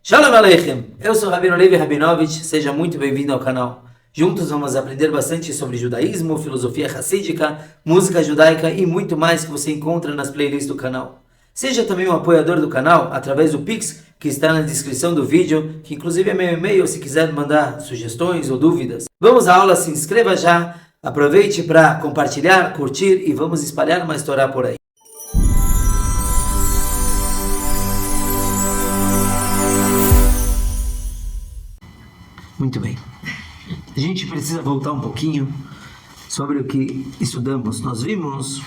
Shalom Aleichem, eu sou Rabino Levi Rabinovich, seja muito bem-vindo ao canal. Juntos vamos aprender bastante sobre judaísmo, filosofia hassídica, música judaica e muito mais que você encontra nas playlists do canal. Seja também um apoiador do canal através do Pix, que está na descrição do vídeo, que inclusive é meu e-mail se quiser mandar sugestões ou dúvidas. Vamos à aula, se inscreva já, aproveite para compartilhar, curtir e vamos espalhar mais Torá por aí. Muito bem. A gente precisa voltar um pouquinho sobre o que estudamos. Nós vimos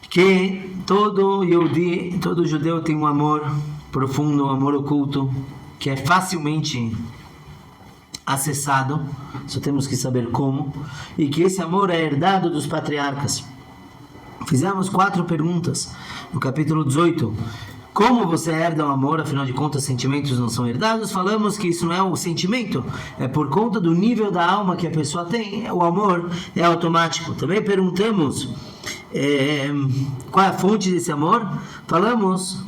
que todo judeu tem um amor profundo, um amor oculto, que é facilmente acessado, só temos que saber como, e que esse amor é herdado dos patriarcas. Fizemos 4 perguntas no capítulo 18. Como você herda o amor? Afinal de contas, sentimentos não são herdados. Falamos que isso não é um sentimento, é por conta do nível da alma que a pessoa tem. O amor é automático. Também perguntamos qual é a fonte desse amor. Falamos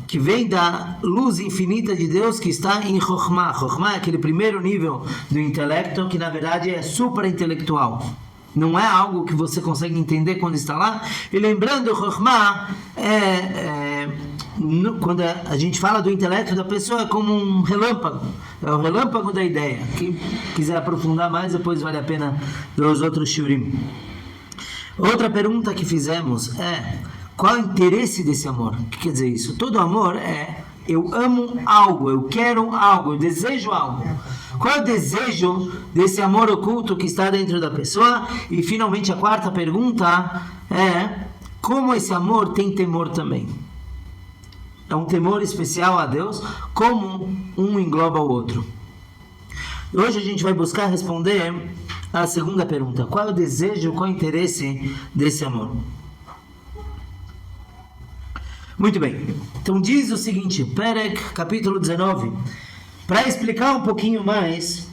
que vem da luz infinita de Deus que está em Chokhmah. Chokhmah é aquele primeiro nível do intelecto que na verdade é supra-intelectual. Não é algo que você consegue entender quando está lá. E lembrando, Chokhmah quando a gente fala do intelecto da pessoa, é como um relâmpago. É o relâmpago da ideia. Quem quiser aprofundar mais, depois vale a pena ver os outros shiurim. Outra pergunta que fizemos é: qual é o interesse desse amor? O que quer dizer isso? Todo amor é: eu amo algo, eu quero algo, eu desejo algo. Qual é o desejo desse amor oculto que está dentro da pessoa? E finalmente a 4ª pergunta é: como esse amor tem temor também? É um temor especial a Deus, como um engloba o outro. Hoje a gente vai buscar responder a 2ª pergunta: qual é o desejo, qual é o interesse desse amor? Muito bem, então diz o seguinte, Perek, capítulo 19, para explicar um pouquinho mais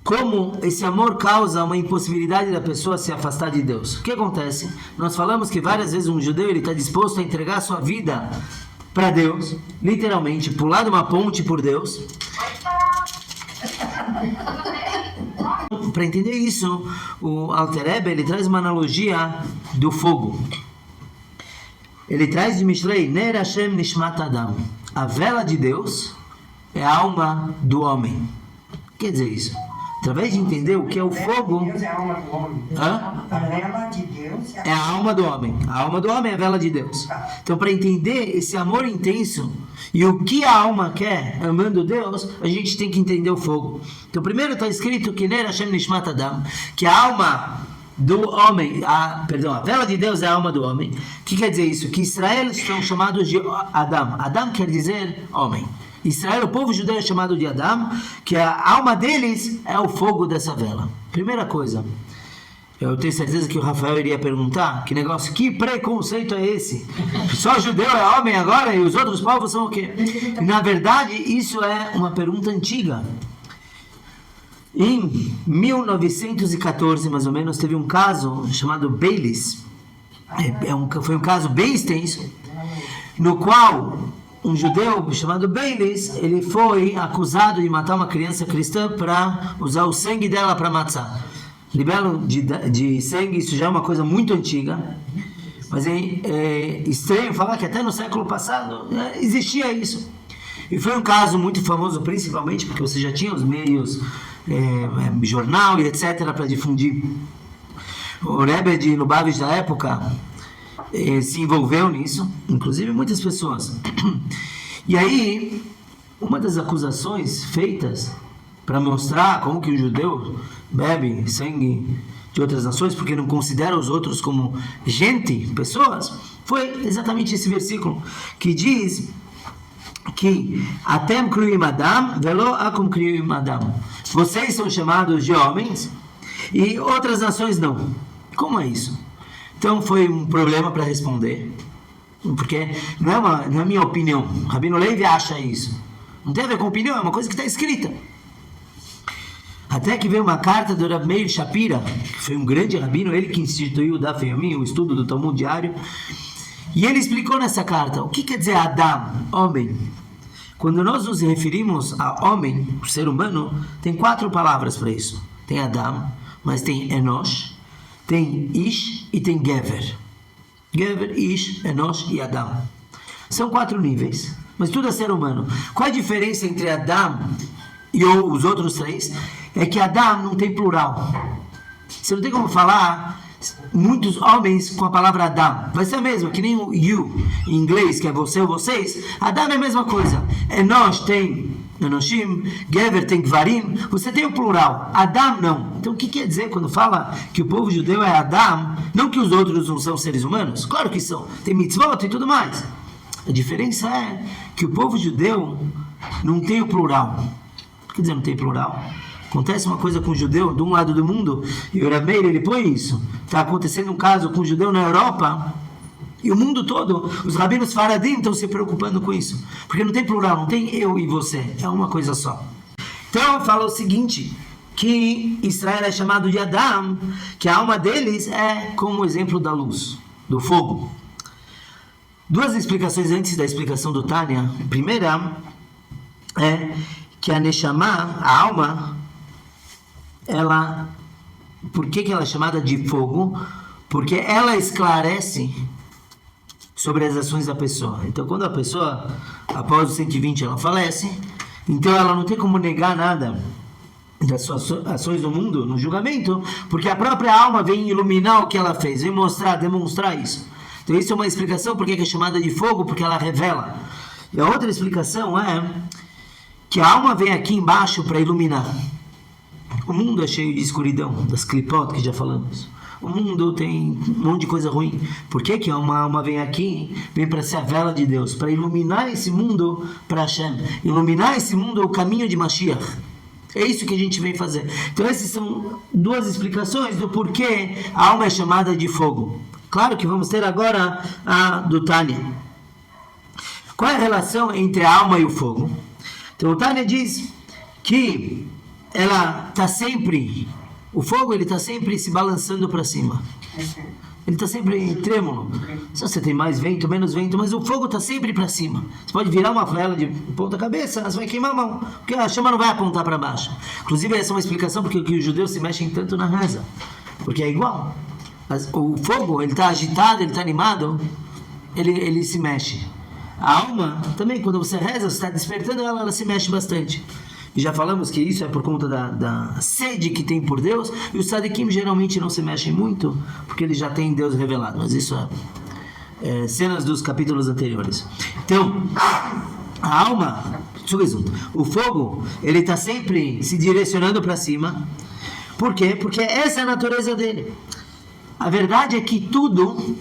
como esse amor causa uma impossibilidade da pessoa se afastar de Deus. O que acontece? Nós falamos que várias vezes um judeu está disposto a entregar sua vida para Deus, literalmente, pular de uma ponte por Deus. Para entender isso, o Alter Rebbe, ele traz uma analogia do fogo. Ele traz de Mishlei, Ner Hashem Nishmat Adam. A vela de Deus é a alma do homem. Quer dizer isso? Através de entender o que é o fogo... Deus é a alma do homem. A vela de Deus é a alma do homem. A alma do homem é a vela de Deus. Então, para entender esse amor intenso e o que a alma quer amando Deus, a gente tem que entender o fogo. Então, primeiro está escrito que Ner Hashem Nishmat Adam, que a alma do homem, a vela de Deus é a alma do homem. O que quer dizer isso? Que Israel são chamados de Adam. Adam quer dizer homem. Israel, o povo judeu é chamado de Adam, que a alma deles é o fogo dessa vela. Primeira coisa, eu tenho certeza que o Rafael iria perguntar, que preconceito é esse? Só judeu é homem agora e os outros povos são o quê? E, na verdade, isso é uma pergunta antiga. Em 1914, mais ou menos, teve um caso chamado Beilis. Foi um caso bem extenso, no qual um judeu chamado Beilis, ele foi acusado de matar uma criança cristã para usar o sangue dela para matzah. Libelo de sangue, isso já é uma coisa muito antiga, mas é estranho falar que até no século passado existia isso. E foi um caso muito famoso, principalmente porque você já tinha os meios, jornal e etc. para difundir. O Rebbe de Lubavitch da época se envolveu nisso, inclusive muitas pessoas. E aí, uma das acusações feitas para mostrar como que o judeu bebe sangue de outras nações, porque não considera os outros como gente, pessoas, foi exatamente esse versículo, que diz que Atem kriuim Adam velo akum kriuim Adam. Vocês são chamados de homens e outras nações não. Como é isso? Então foi um problema para responder, porque não é minha opinião. Rabino Levi acha isso. Não tem a ver com opinião, é uma coisa que está escrita. Até que veio uma carta do Rav Meir Shapira, que foi um grande rabino, ele que instituiu o Daf Yomi, o estudo do Talmud diário, e ele explicou nessa carta o que quer dizer Adam, homem. Quando nós nos referimos a homem, o ser humano, tem 4 palavras para isso. Tem Adam, mas tem Enosh, tem Ish e tem Gever. Gever, Ish, Enosh e Adam. São 4 níveis, mas tudo é ser humano. Qual a diferença entre Adam e os outros 3? É que Adam não tem plural. Você não tem como falar muitos homens com a palavra Adam. Vai ser a mesma, que nem o you em inglês, que é você ou vocês. Adam é a mesma coisa. Enosh tem Enoshim, Gever tem Gvarim. Você tem o plural. Adam não. Então o que quer dizer quando fala que o povo judeu é Adam? Não que os outros não são seres humanos. Claro que são. Tem mitzvot e tudo mais. A diferença é que o povo judeu não tem o plural. Quer dizer, não tem plural. Acontece uma coisa com o judeu de um lado do mundo, e o Rav Meir, ele põe isso. Está acontecendo um caso com o judeu na Europa, e o mundo todo, os rabinos faradim estão se preocupando com isso. Porque não tem plural, não tem eu e você, é uma coisa só. Então, fala o seguinte, que Israel é chamado de Adam, que a alma deles é como o exemplo da luz, do fogo. 2 explicações antes da explicação do Tânia. A primeira é que a Neshama, a alma, ela, por que ela é chamada de fogo? Porque ela esclarece sobre as ações da pessoa. Então, quando a pessoa, após os 120, ela falece, então ela não tem como negar nada das suas ações no mundo, no julgamento, porque a própria alma vem iluminar o que ela fez, vem mostrar, demonstrar isso. Então, isso é uma explicação porque é chamada de fogo, porque ela revela. E a outra explicação é que a alma vem aqui embaixo para iluminar. O mundo é cheio de escuridão, das clipot que já falamos. O mundo tem um monte de coisa ruim. Por que que uma alma vem aqui? Vem para ser a vela de Deus, para iluminar esse mundo para Hashem. Iluminar esse mundo é o caminho de Mashiach. É isso que a gente vem fazer. Então essas são 2 explicações do porquê a alma é chamada de fogo. Claro que vamos ter agora a do Tânia. Qual é a relação entre a alma e o fogo? Então o Tânia diz que ela está sempre, o fogo ele está sempre se balançando para cima. Ele está sempre trêmulo. Se você tem mais vento, menos vento, mas o fogo está sempre para cima. Você pode virar uma vela de ponta cabeça, você vai queimar a mão, porque a chama não vai apontar para baixo. Inclusive essa é uma explicação porque os judeus se mexem tanto na reza, porque é igual. O fogo, ele está agitado, ele está animado, ele se mexe. A alma, também, quando você reza, você está despertando ela se mexe bastante. E já falamos que isso é por conta da sede que tem por Deus, e os tzadikim geralmente não se mexem muito, porque eles já têm Deus revelado, mas isso é cenas dos capítulos anteriores. Então, a alma, o fogo, ele está sempre se direcionando para cima. Por quê? Porque essa é a natureza dele. A verdade é que tudo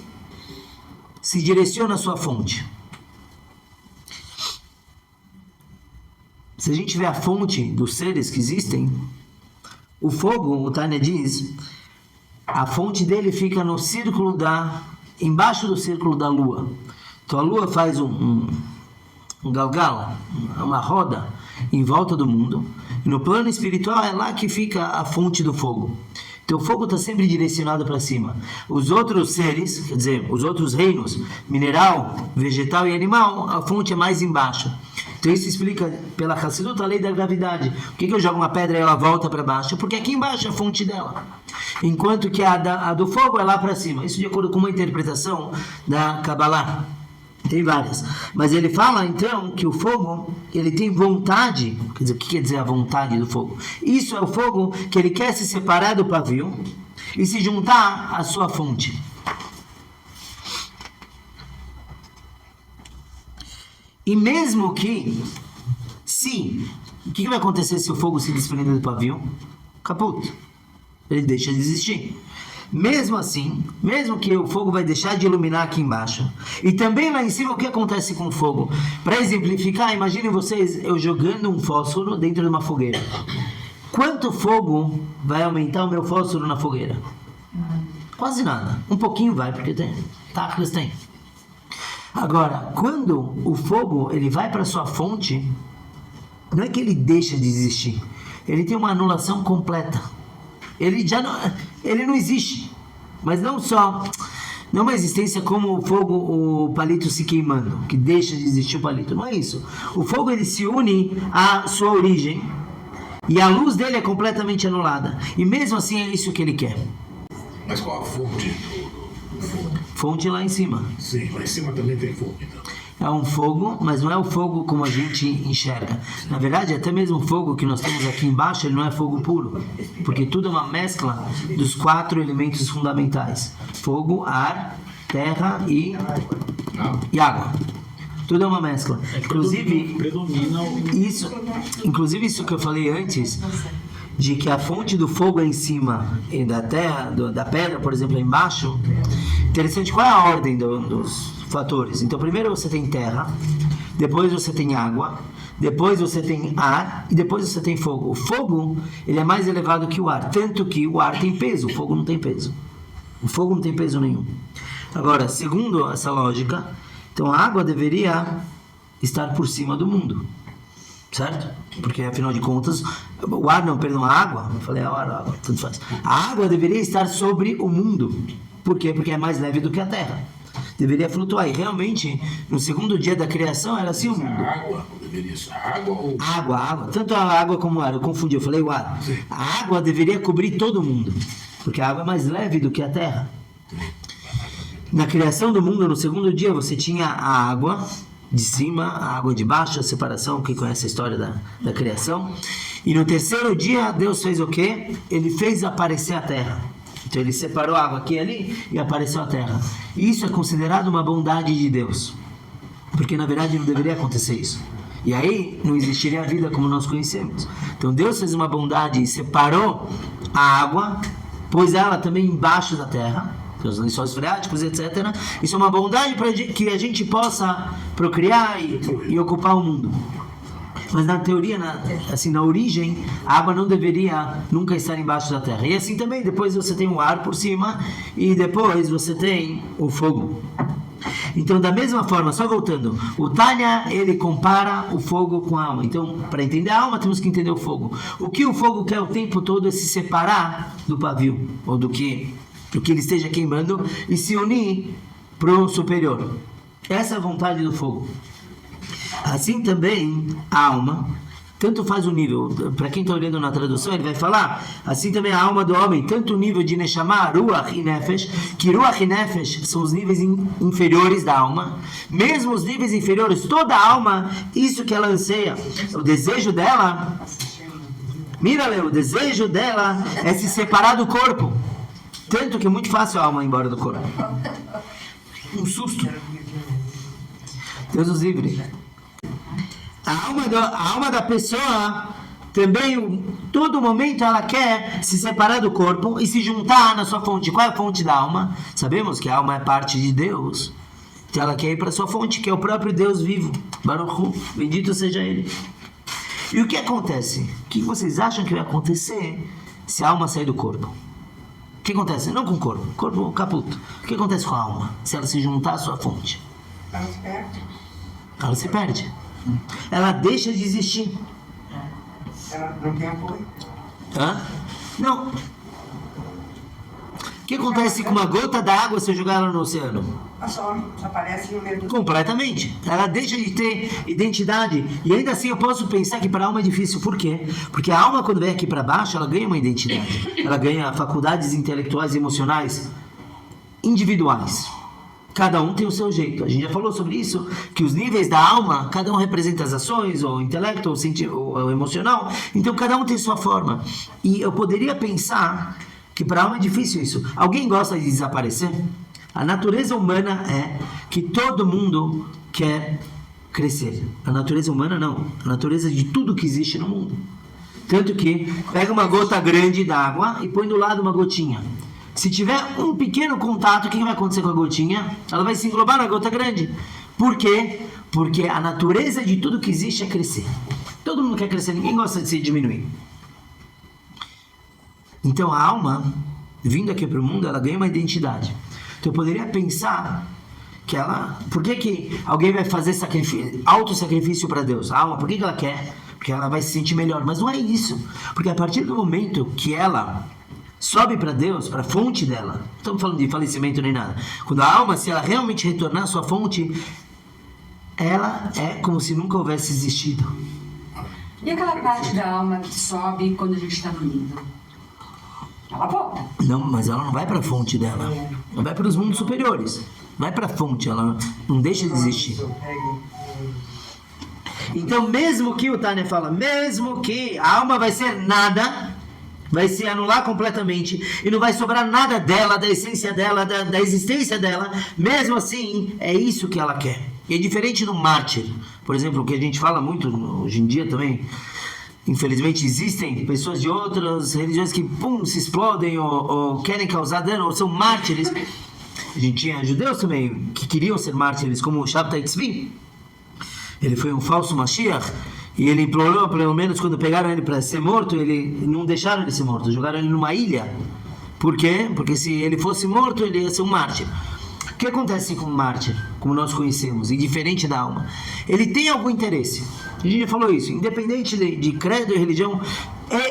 se direciona à sua fonte. Se a gente vê a fonte dos seres que existem, o fogo, o Tânia diz, a fonte dele fica no círculo embaixo do círculo da lua. Então a lua faz um galgal, uma roda em volta do mundo, e no plano espiritual é lá que fica a fonte do fogo. Então o fogo está sempre direcionado para cima. Os outros seres, quer dizer, os outros reinos, mineral, vegetal e animal, a fonte é mais embaixo. Então isso explica pela Hassidut a lei da gravidade. Por que eu jogo uma pedra e ela volta para baixo? Porque aqui embaixo é a fonte dela. Enquanto que a do fogo é lá para cima. Isso de acordo com uma interpretação da Kabbalah. Tem várias. Mas ele fala, então, que o fogo, ele tem vontade. Quer dizer, o que quer dizer a vontade do fogo? Isso é o fogo que ele quer se separar do pavio e se juntar à sua fonte. E mesmo que, o que vai acontecer se o fogo se desprender do pavio? Caput. Ele deixa de existir. Mesmo assim, mesmo que o fogo vai deixar de iluminar aqui embaixo, e também lá em cima, o que acontece com o fogo? Para exemplificar, imaginem vocês, eu jogando um fósforo dentro de uma fogueira. Quanto fogo vai aumentar o meu fósforo na fogueira? Quase nada. Um pouquinho vai, porque tem. Agora, quando o fogo ele vai para sua fonte, não é que ele deixa de existir, ele tem uma anulação completa. Ele não existe. Mas não Não é uma existência como o fogo, o palito se queimando, que deixa de existir o palito. Não é isso. O fogo ele se une à sua origem e a luz dele é completamente anulada. E mesmo assim é isso que ele quer. Mas qual a fonte do fogo? Fonte lá em cima. Sim, lá em cima também tem fogo, então. É um fogo, mas não é o fogo como a gente enxerga. Na verdade, até mesmo o fogo que nós temos aqui embaixo, ele não é fogo puro. Porque tudo é uma mescla dos 4 elementos fundamentais. Fogo, ar, terra e água. Tudo é uma mescla. Inclusive, isso que eu falei antes, de que a fonte do fogo é em cima e da terra, da pedra, por exemplo, é embaixo. Interessante, qual é a ordem dos fatores? Então, primeiro você tem terra, depois você tem água, depois você tem ar e depois você tem fogo. O fogo, ele é mais elevado que o ar, tanto que o ar tem peso, o fogo não tem peso. O fogo não tem peso nenhum. Agora, segundo essa lógica, então a água deveria estar por cima do mundo. Certo? Porque afinal de contas, a água, eu falei a água, tanto faz. A água deveria estar sobre o mundo. Por quê? Porque é mais leve do que a terra. Deveria flutuar. E realmente, no segundo dia da criação, era assim o mundo. A água deveria ser água ou... Água. Tanto a água como o ar. Eu confundi, eu falei o ar. Sim. A água deveria cobrir todo mundo. Porque a água é mais leve do que a terra. Na criação do mundo, no segundo dia, você tinha a água de cima, a água de baixo, a separação, quem conhece a história da criação. E no terceiro dia, Deus fez o quê? Ele fez aparecer a terra. Então ele separou a água aqui e ali e apareceu a terra. E isso é considerado uma bondade de Deus. Porque na verdade não deveria acontecer isso. E aí não existiria a vida como nós conhecemos. Então Deus fez uma bondade e separou a água, pôs ela também embaixo da terra, os lençóis freáticos, etc. Isso é uma bondade para que a gente possa procriar e ocupar o mundo. Mas na teoria, na origem, a água não deveria nunca estar embaixo da terra. E assim também, depois você tem o ar por cima e depois você tem o fogo. Então, da mesma forma, só voltando, o Tânia, ele compara o fogo com a alma. Então, para entender a alma, temos que entender o fogo. O que o fogo quer o tempo todo é se separar do pavio, ou do que ele esteja queimando, e se unir para o superior. Essa é a vontade do fogo. Assim também a alma, tanto faz o nível, para quem está olhando na tradução, ele vai falar, assim também a alma do homem, tanto o nível de Neshama, Ruach e Nefesh, que Ruach e Nefesh são os níveis inferiores da alma, mesmo os níveis inferiores, toda a alma, isso que ela anseia, o desejo dela, o desejo dela é se separar do corpo, tanto que é muito fácil a alma ir embora do corpo. Um susto. Deus nos livre. A alma da pessoa também, todo momento ela quer se separar do corpo e se juntar na sua fonte. Qual é a fonte da alma? Sabemos que a alma é parte de Deus. Então ela quer ir para a sua fonte, que é o próprio Deus vivo. Baruch Hu, bendito seja Ele. E o que acontece? O que vocês acham que vai acontecer se a alma sair do corpo? O que acontece? Não com o corpo caputo. O que acontece com a alma se ela se juntar à sua fonte? Ela se perde. Ela se perde. Ela deixa de existir. Ela não tem apoio. Hã? Não. O que acontece com uma gota d'água se eu jogar ela no oceano? Ela some, desaparece no meio do... Completamente. Ela deixa de ter identidade. E ainda assim eu posso pensar que para a alma é difícil. Por quê? Porque a alma, quando vem aqui para baixo, ela ganha uma identidade. Ela ganha faculdades intelectuais e emocionais individuais. Cada um tem o seu jeito. A gente já falou sobre isso, que os níveis da alma, cada um representa as ações, ou o intelecto, ou o emocional. Então, cada um tem sua forma. E eu poderia pensar que para a alma é difícil isso. Alguém gosta de desaparecer? A natureza humana é que todo mundo quer crescer. A natureza humana não. A natureza de tudo que existe no mundo. Tanto que pega uma gota grande d'água e põe do lado uma gotinha. Se tiver um pequeno contato, o que vai acontecer com a gotinha? Ela vai se englobar na gota grande. Por quê? Porque a natureza de tudo que existe é crescer. Todo mundo quer crescer, ninguém gosta de se diminuir. Então a alma, vindo aqui para o mundo, ela ganha uma identidade. Então eu poderia pensar que ela... Por que alguém vai fazer auto-sacrifício para Deus? A alma, por que ela quer? Porque ela vai se sentir melhor. Mas não é isso. Porque a partir do momento que ela sobe para Deus, para a fonte dela. Não estamos falando de falecimento nem nada. Quando a alma, se ela realmente retornar à sua fonte, ela é como se nunca houvesse existido. E aquela parte da alma que sobe quando a gente está dormindo? Ela volta. Não, mas ela não vai para a fonte dela. Ela vai para os mundos superiores. Vai para a fonte, ela não deixa de existir. Então, mesmo que o Tânia fala, mesmo que a alma vai ser nada, vai se anular completamente e não vai sobrar nada dela, da essência dela, da existência dela, mesmo assim, é isso que ela quer. E é diferente do mártir, por exemplo, o que a gente fala muito hoje em dia também. Infelizmente existem pessoas de outras religiões que se explodem ou querem causar dano, ou são mártires. A gente tinha judeus também que queriam ser mártires, como o Shabtai Tzvi. Ele foi um falso Mashiach e ele implorou, pelo menos quando pegaram ele para ser morto, ele não deixaram ele ser morto, jogaram ele numa ilha. Por quê? Porque se ele fosse morto, ele ia ser um mártir. O que acontece com o mártir, como nós conhecemos, indiferente da alma? Ele tem algum interesse. A gente já falou isso, independente de credo e religião,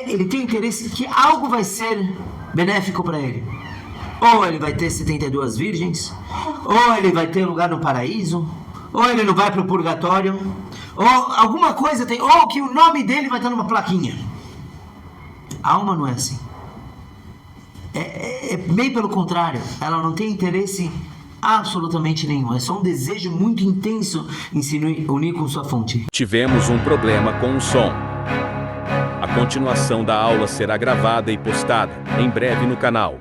ele tem interesse que algo vai ser benéfico para ele. Ou ele vai ter 72 virgens, ou ele vai ter lugar no paraíso, ou ele não vai para o purgatório, ou alguma coisa tem, ou que o nome dele vai estar numa plaquinha. A alma não é assim. É bem pelo contrário, ela não tem interesse absolutamente nenhum, é só um desejo muito intenso em se unir com sua fonte. Tivemos um problema com o som. A continuação da aula será gravada e postada em breve no canal.